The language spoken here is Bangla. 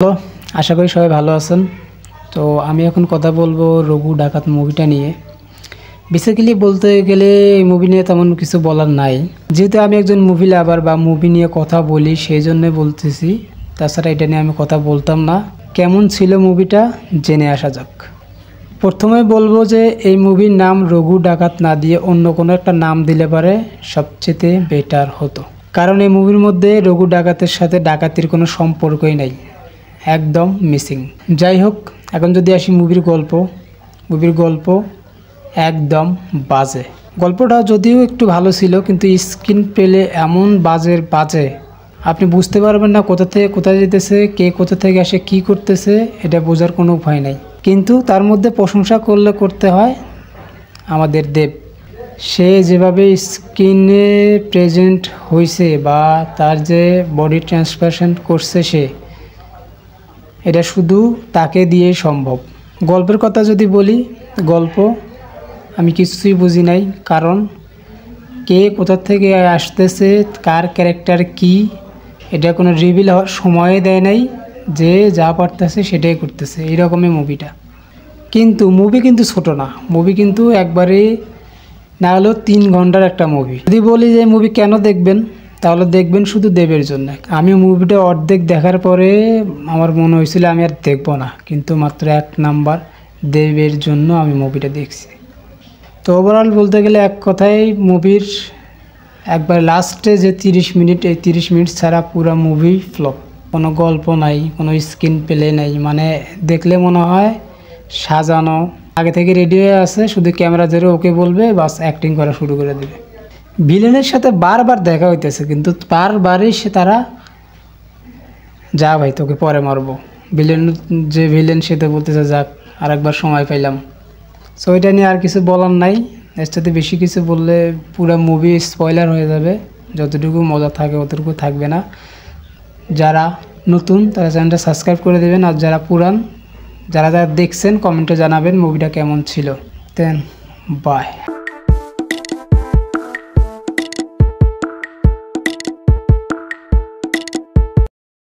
হ্যালো, আশা করি সবাই ভালো আছেন। তো আমি এখন কথা বলবো রঘু ডাকাত মুভিটা নিয়ে। বেসিক্যালি বলতে গেলে এই মুভি নিয়ে তেমন কিছু বলার নাই, যেহেতু আমি একজন মুভি লাভার বা মুভি নিয়ে কথা বলি সেই জন্য বলতেছি। তাছাড়া এটা নিয়ে আমি কথা বলতাম না। কেমন ছিল মুভিটা জেনে আসা যাক। প্রথমে বলবো যে এই মুভির নাম রঘু ডাকাত না দিয়ে অন্য কোনো একটা নাম দিলে পারে সবচেয়ে বেটার হতো, কারণ এই মুভির মধ্যে রঘু ডাকাতের সাথে ডাকাতির কোনো সম্পর্কই নাই, একদম মিসিং। যাই হোক, এখন যদি আসি মুভির গল্প একদম বাজে। গল্পটা যদিও একটু ভালো ছিল, কিন্তু স্ক্রিন প্লে এমন বাজে আপনি বুঝতে পারবেন না কোথা থেকে কোথায় যেতেছে, কে কোথা থেকে আসে কি করতেছে, এটা বোঝার কোনো উপায় নাই। কিন্তু তার মধ্যে প্রশংসা করতে হয় আমাদের দেব। সে যেভাবে স্ক্রিনে প্রেজেন্ট হয়েছে বা তার যে বডি ট্রান্সফারশন করছে সে, এটা শুধু তাকে দিয়ে সম্ভব। গল্পের কথা যদি বলি, গল্প আমি কিছুই বুঝি নাই, কারণ কে কোথা থেকে আসতেছে, কার ক্যারেক্টার কি, এটা কোনো রিভিল হওয়ার সময় দেয় নাই। যে যা পারতেছে সেটাই করতেছে, এইরকমই মুভিটা। কিন্তু মুভি কিন্তু ছোট না, মুভি কিন্তু একবারে না হলেও 3 ঘন্টার একটা মুভি। যদি বলি যে মুভি কেন দেখবেন, তাহলে দেখবেন শুধু দেবের জন্য। আমি মুভিটা অর্ধেক দেখার পরে আমার মনে হয়েছিল আমি আর দেখবো না, কিন্তু মাত্র 1 নাম্বার দেবের জন্য আমি মুভিটা দেখছি। তো ওভারঅল বলতে গেলে এক কথায় মুভির একবার লাস্টে যে 30 মিনিট, এই 30 মিনিট ছাড়া পুরো মুভি ফ্লপ। কোনো গল্প নাই, কোনো স্ক্রিন প্লে নাই, মানে দেখলে মনে হয় সাজানো, আগে থেকে রেডি হয়ে আছে, শুধু ক্যামেরা ধরে ওকে বলবে, বাস অ্যাক্টিং করা শুরু করে দেবে। ভিলেনের সাথে বারবার দেখা হইতেছে, কিন্তু বারবারই তারা যা ভাই তোকে পরে মারবো। যে ভিলেন সে তো বলতেছে যাক আর একবার সময় পাইলাম। সো এটা নিয়ে আর কিছু বলার নাই। এর সাথে বেশি কিছু বললে পুরো মুভি স্পয়লার হয়ে যাবে, যতটুকু মজা থাকে অতটুকু থাকবে না। যারা নতুন তারা চ্যানেলটা সাবস্ক্রাইব করে দেবেন, আর যারা পুরান, যারা দেখছেন কমেন্টে জানাবেন মুভিটা কেমন ছিল। দেন বাই।